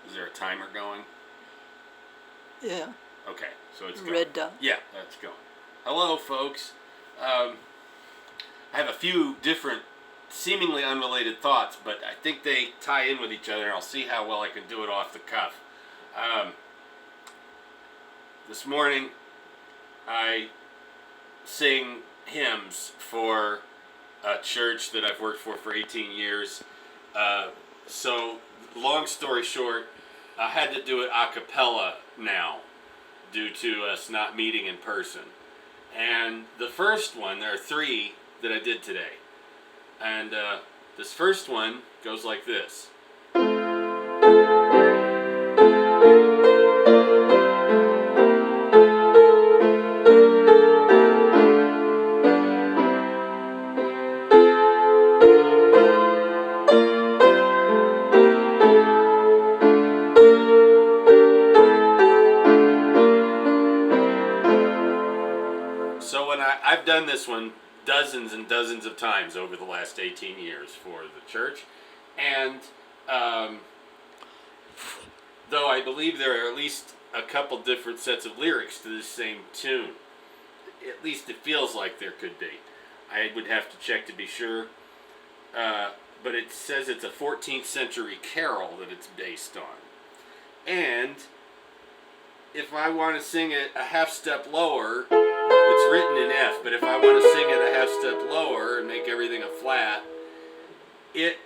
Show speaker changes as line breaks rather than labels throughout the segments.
Is there a timer going?
Yeah.
Okay, so it's going.
Red dot.
Yeah, that's going. Hello, folks. I have a few different, seemingly unrelated thoughts, but I think they tie in with each other, and I'll see how well I can do it off the cuff. This morning, I sing hymns for a church that I've worked for 18 years. So, long story short, I had to do it a cappella now due to us not meeting in person. And the first one, there are 3 that I did today. And this first one goes like this. So when I've done this one dozens and dozens of times over the last 18 years for the church, and though I believe there are at least a couple different sets of lyrics to the same tune, at least it feels like there could be. I would have to check to be sure, but it says it's a 14th century carol that it's based on. And if I want to sing it a half step lower, it's written in F, but if I want to sing it a half step lower and make everything a flat, it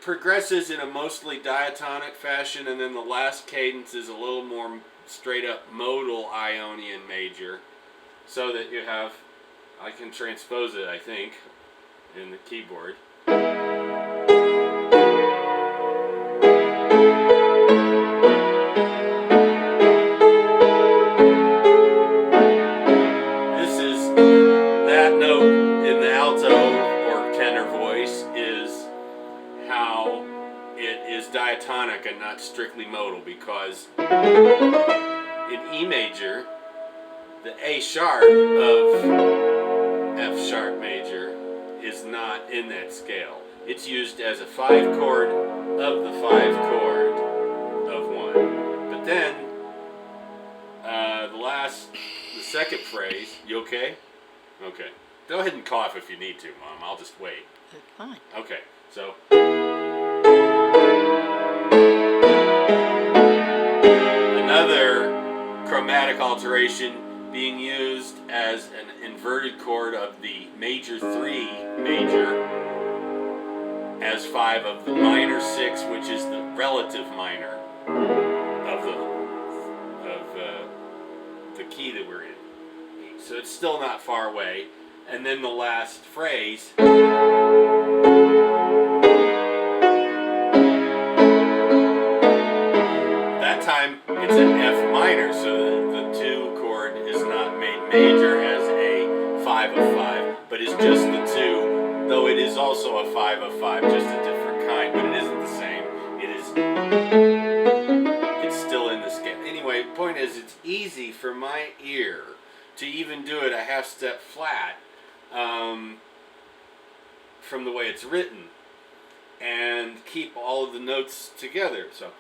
progresses in a mostly diatonic fashion, and then the last cadence is a little more straight up modal Ionian major, so that you have, I can transpose it, I think, in the keyboard. Diatonic and not strictly modal, because in E major, the A sharp of F sharp major is not in that scale. It's used as a 5 chord of the 5 chord of 1. But then, the second phrase, you okay? Okay. Go ahead and cough if you need to, Mom. I'll just wait.
Fine.
Okay, so. Another chromatic alteration being used as an inverted chord of the major 3 major as 5 of the minor 6, which is the relative minor of the key that we're in. So it's still not far away. And then the last phrase, time it's an F minor, so the 2 chord is not made major as a 5 of 5, but is just the 2, though it is also a 5 of 5, just a different kind, but it isn't the same. It's still in the scale. Anyway, point is, it's easy for my ear to even do it a half step flat from the way it's written and keep all of the notes together. So,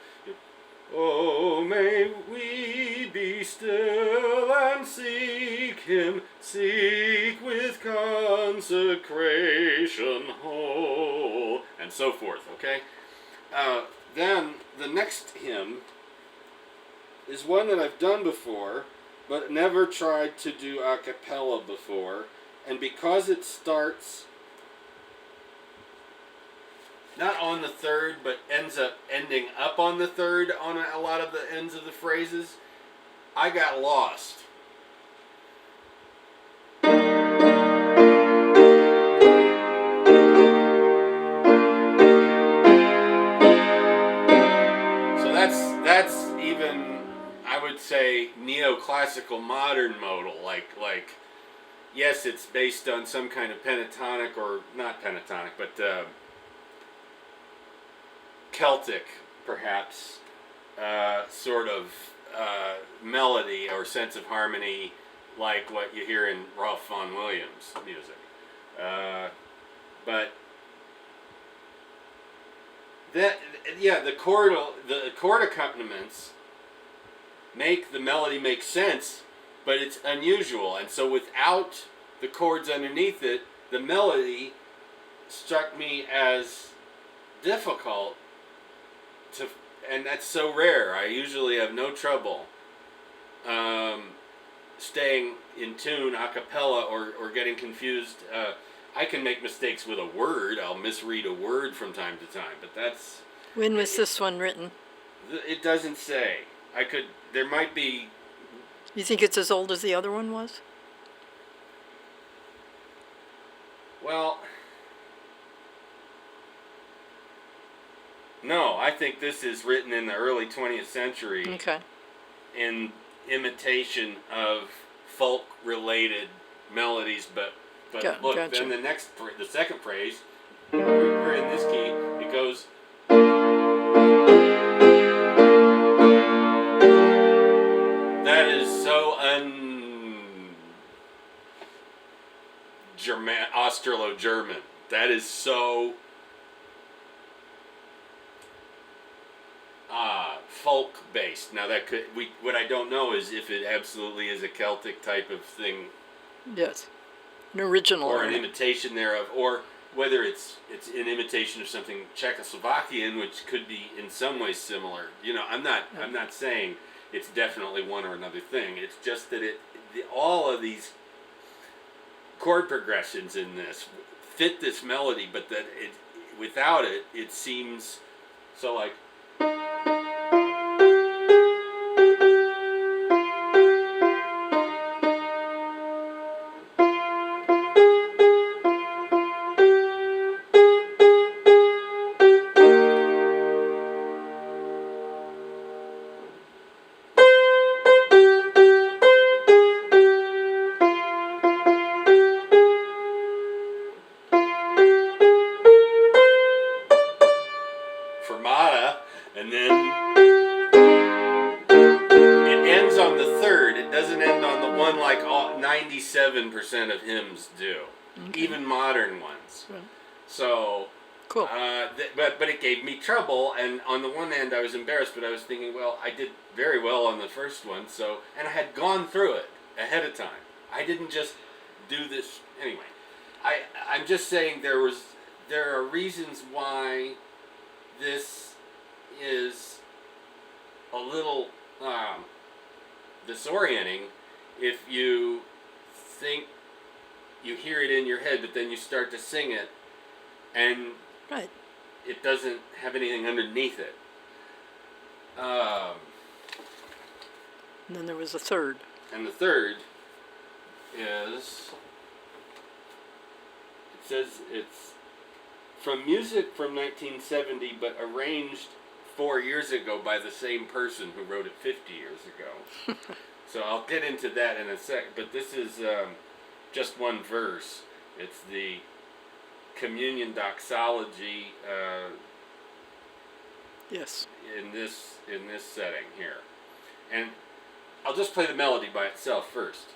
oh, may we be still and seek Him, seek with consecration whole, and so forth, okay? Then the next hymn is one that I've done before, but never tried to do a cappella before, and because it starts not on the 3rd, but ends up ending up on the 3rd on a lot of the ends of the phrases, I got lost. So that's even, I would say, neoclassical modern modal, like yes, it's based on some kind of pentatonic, or not pentatonic, but Celtic, perhaps, sort of melody or sense of harmony, like what you hear in Ralph Vaughan Williams music. But that the chord accompaniments make the melody make sense, but it's unusual, and so without the chords underneath it, the melody struck me as difficult to, and that's so rare. I usually have no trouble staying in tune a cappella or getting confused. I can make mistakes with a word. I'll misread a word from time to time, but that's...
When was this one written?
It doesn't say. There might be...
You think it's as old as the other one was?
Well... No, I think this is written in the early 20th century.
Okay.
In imitation of folk-related melodies, but look,
Gotcha.
then the second phrase, we're in this key, it goes... That is so Australo-German. That is so folk-based. Now what I don't know is if it absolutely is a Celtic type of thing.
Yes. An original.
Or an imitation thereof, or whether it's an imitation of something Czechoslovakian, which could be in some ways similar. I'm not saying it's definitely one or another thing. It's just that all of these chord progressions in this fit this melody, but that without it seems so like... fermata, and then it ends on the third. It doesn't end on the one like 97% of hymns do, even modern ones.
Right.
So,
Cool.
but it gave me trouble, and on the one hand I was embarrassed, but I was thinking, well, I did very well on the first one, and I had gone through it ahead of time. I didn't just do this anyway. I'm just saying there are reasons why this is a little disorienting if you think you hear it in your head, but then you start to sing it, and
Right.
it doesn't have anything underneath it.
And then there was a third.
And the third is... It says it's from music from 1970, but arranged 4 years ago by the same person who wrote it 50 years ago. So I'll get into that in a sec. But this is just one verse. It's the Communion Doxology
Yes.
in this setting here. And I'll just play the melody by itself first.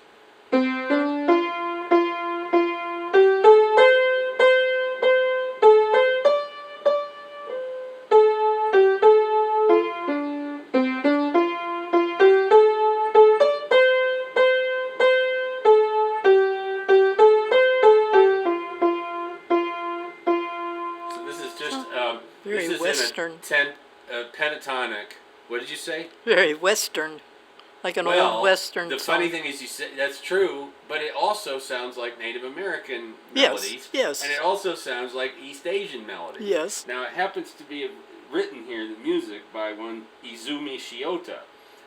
Very
this is
Western.
in a pentatonic. What did you say?
Very Western. Like an old Western
the
song.
funny thing is, you said that's true, but it also sounds like Native American
Yes,
melodies.
yes.
And it also sounds like East Asian melodies.
Yes.
Now, it happens to be written here, the music, by one Izumi Shiota.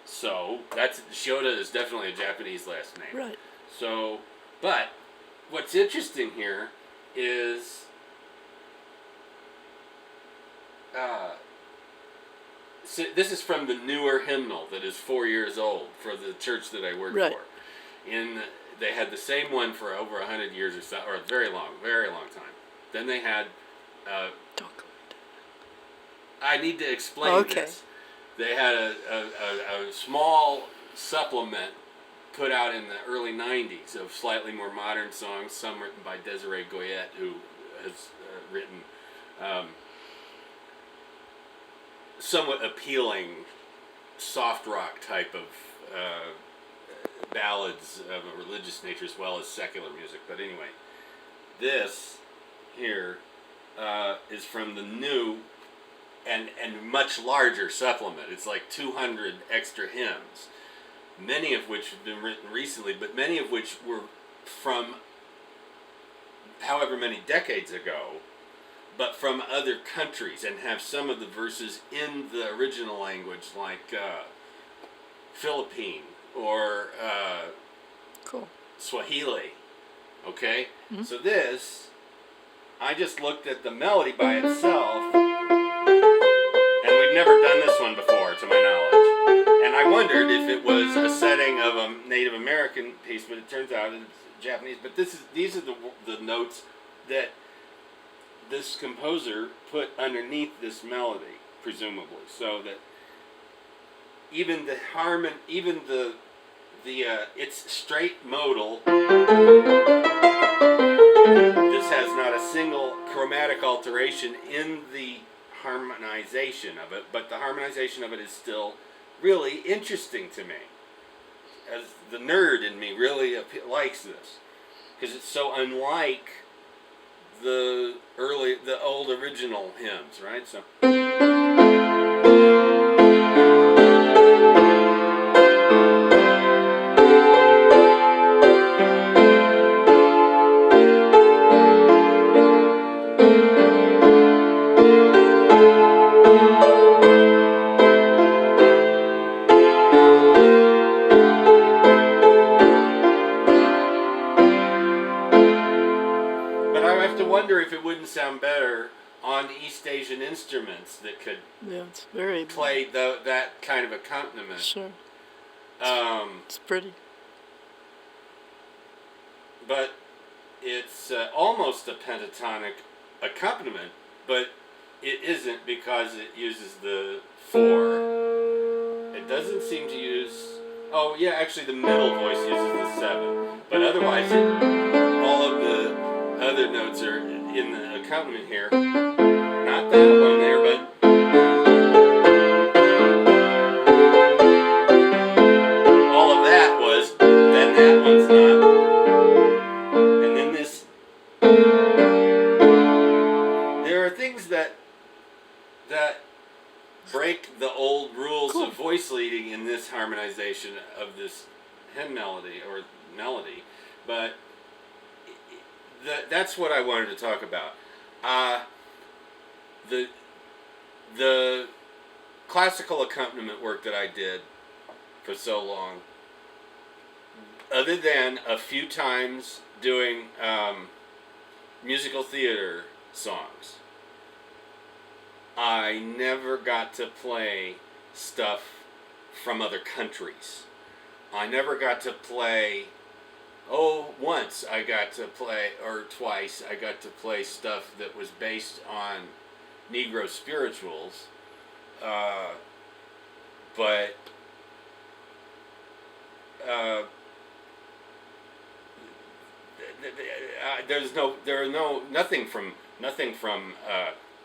So, Shiota is definitely a Japanese last name.
Right.
So, but what's interesting here is so this is from the newer hymnal that is 4 years old for the church that I work
Right.
for. They had the same one for over 100 years or so, or a very long time. Then they had.
Don't go
I need to explain
Okay.
this. They had a small supplement put out in the early 90s of slightly more modern songs, some written by Desiree Goyette, who has written somewhat appealing soft rock type of ballads of a religious nature as well as secular music. But anyway, this here is from the new and much larger supplement. It's like 200 extra hymns, many of which have been written recently, but many of which were from however many decades ago, but from other countries, and have some of the verses in the original language, like Philippine or
Cool.
Swahili. Okay? Mm-hmm. So this, I just looked at the melody by itself, and we've never done this one before, to my knowledge. And I wondered if it was a setting of a Native American piece, but it turns out it's Japanese. But these are the notes that this composer put underneath this melody, presumably, so that even the it's straight modal. This has not a single chromatic alteration in the harmonization of it, but the harmonization of it is still really interesting to me. As the nerd in me really likes this, because it's so unlike the old original hymns, right? So. If it wouldn't sound better on East Asian instruments that could
it's very
play that kind of accompaniment.
Sure. It's pretty.
But it's almost a pentatonic accompaniment, but it isn't because it uses the 4. It doesn't seem to use... Oh, yeah, actually the middle voice uses the 7. But otherwise, all of the other notes are in the accompaniment here. Not that one there, but all of that was, then that one's not. And then this. There are things that break the old rules of voice leading in this harmonization of this hymn melody, but that's what I wanted to talk about. The classical accompaniment work that I did for so long, other than a few times doing musical theater songs, I never got to play stuff from other countries. I never got to play... once I got to play, or twice, I got to play stuff that was based on Negro spirituals, but nothing from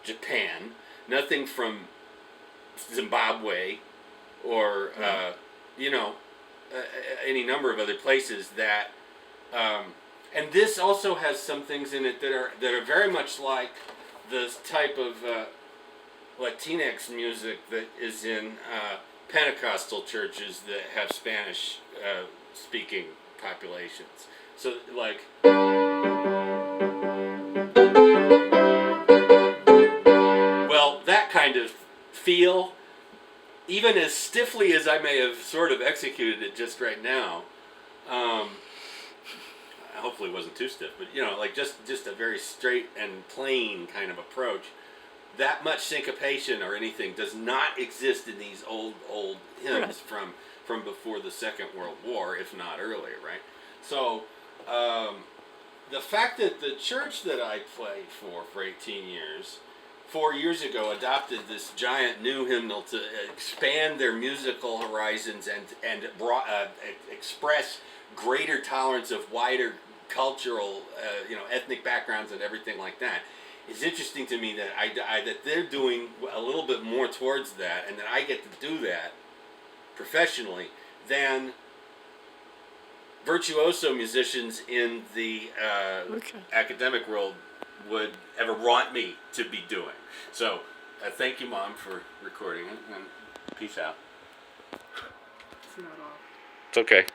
Japan, nothing from Zimbabwe, or any number of other places that. And this also has some things in it that are very much like the type of Latinx music that is in Pentecostal churches that have Spanish speaking populations. So like that kind of feel, even as stiffly as I may have sort of executed it just right now. Hopefully it wasn't too stiff, but like just a very straight and plain kind of approach. That much syncopation or anything does not exist in these old hymns from before the Second World War, if not earlier, right? So the fact that the church that I played for 18 years, 4 years ago, adopted this giant new hymnal to expand their musical horizons and express greater tolerance of wider cultural, ethnic backgrounds and everything like that, is interesting to me that that they're doing a little bit more towards that, and that I get to do that professionally than virtuoso musicians in the
Okay.
academic world would ever want me to be doing. So, thank you, Mom, for recording it, and peace out.
It's not off.
It's okay.